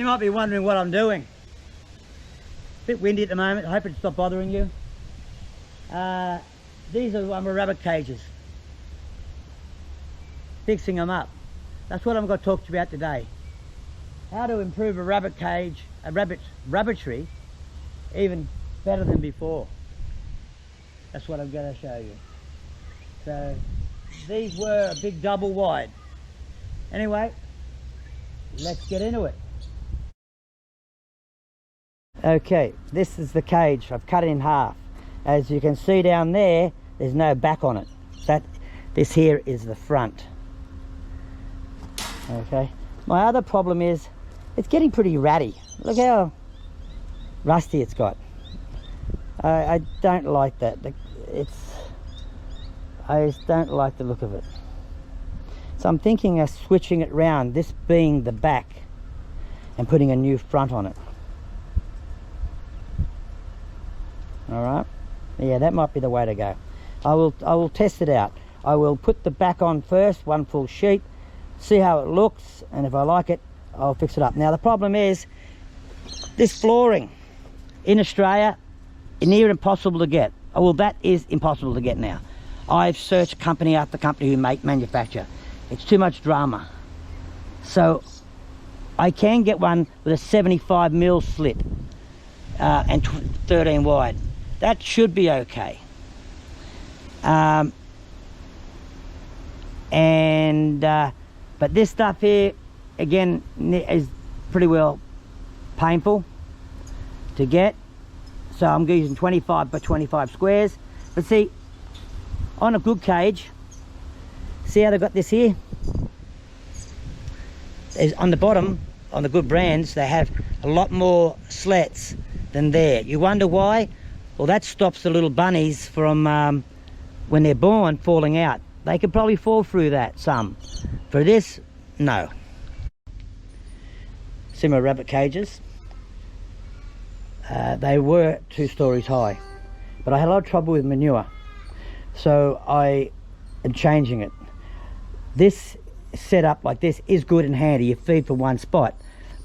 You might be wondering what I'm doing. Bit windy at the moment. I hope it's not bothering you. These are my rabbit cages. Fixing them up. That's what I'm going to talk to you about today. How to improve a rabbit cage, a rabbitry, even better than before. That's what I'm going to show you. So these were a big double wide. Anyway, let's get into it. Okay, this is the cage. I've cut it in half. As you can see down there, there's no back on it. This here is the front. Okay. My other problem is it's getting pretty ratty. Look how rusty it's got. I don't like that. I just don't like the look of it. So I'm thinking of switching it round, this being the back, and putting a new front on it. Alright, yeah, that might be the way to go. I will test it out. I will put the back on first, one full sheet, see how it looks, and if I like it, I'll fix it up. Now the problem is, this flooring in Australia is near impossible to get. Oh, well, that is impossible to get now. I've searched company after company who manufacture. It's too much drama. So I can get one with a 75mm slit and 13 wide. That should be okay. But this stuff here, again, is pretty well painful to get. So I'm using 25 by 25 squares. But see, on a good cage, see how they've got this here? On the bottom, on the good brands, they have a lot more slats than there. You wonder why? Well, that stops the little bunnies from, when they're born, falling out. They could probably fall through that, some. For this, no. Similar rabbit cages. They were 2 stories high, but I had a lot of trouble with manure. So I am changing it. This setup like this is good and handy. You feed for one spot,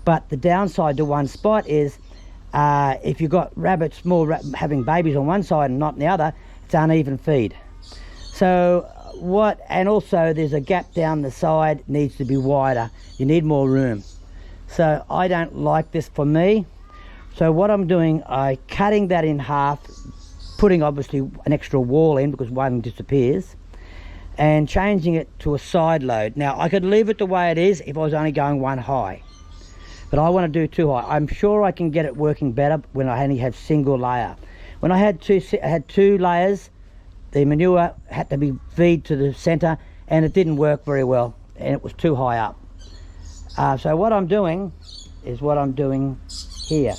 but the downside to one spot is if you've got rabbits having babies on one side and not on the other, it's uneven feed. So and also there's a gap down the side, needs to be wider. You need more room. So I don't like this for me. So what I'm doing, I'm cutting that in half, putting obviously an extra wall in because one disappears, and changing it to a side load. Now I could leave it the way it is if I was only going one high, but I want to do 2 high. I'm sure I can get it working better when I only have single layer. When I had 2 layers, the manure had to be feed to the center and it didn't work very well and it was too high up. So what I'm doing is what I'm doing here.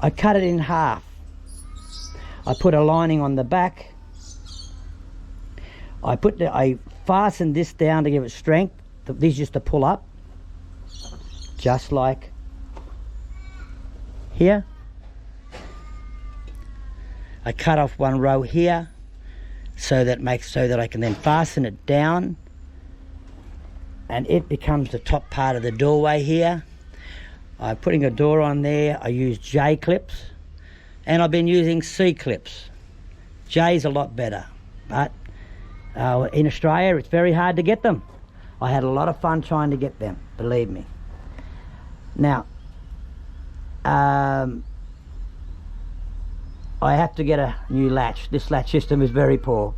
I cut it in half. I put a lining on the back. I fastened this down to give it strength. These just to pull up, just like here. I cut off one row here, so that I can then fasten it down, and it becomes the top part of the doorway here. I'm putting a door on there. I use J clips, and I've been using C clips. J's a lot better, but in Australia it's very hard to get them. I had a lot of fun trying to get them, believe me. Now I have to get a new latch. This latch system is very poor.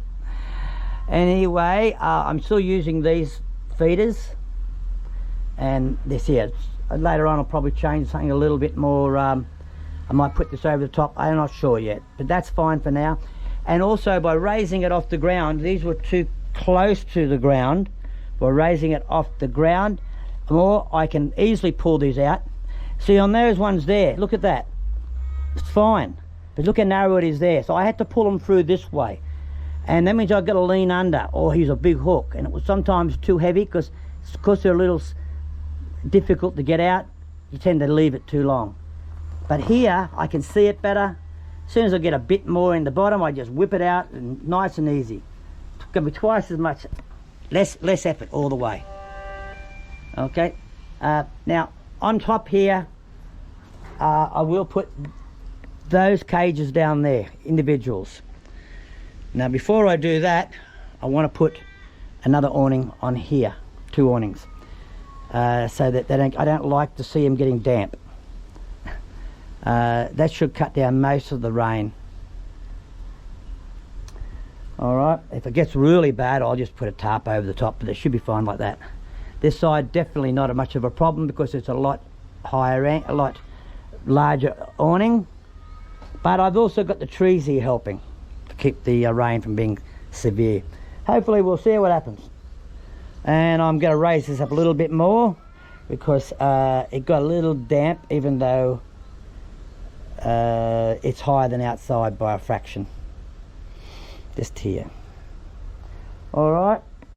Anyway, I'm still using these feeders and this here. Later on I'll probably change something a little bit more. I might put this over the top. I'm not sure yet, but that's fine for now. And also by raising it off the ground, these were too close to the ground. By raising it off the ground more, I can easily pull these out. See, on those ones there, look at that. It's fine, but look how narrow it is there. So I had to pull them through this way, and that means I've got to lean under or use a big hook, and it was sometimes too heavy because they're a little difficult to get out. You tend to leave it too long. But here I can see it better. As soon as I get a bit more in the bottom, I just whip it out, and nice and easy. It's going to be twice as much, less effort all the way. Okay. Now on top here, I will put those cages down there, individuals. Now before I do that, I want to put another awning on here, 2 awnings, so that I don't like to see them getting damp. That should cut down most of the rain. Alright, if it gets really bad, I'll just put a tarp over the top, but it should be fine like that. This side definitely not much of a problem because it's a lot higher, a lot larger awning. But I've also got the trees here helping to keep the rain from being severe. Hopefully we'll see what happens. And I'm going to raise this up a little bit more because it got a little damp, even though it's higher than outside by a fraction. Just here. Alright.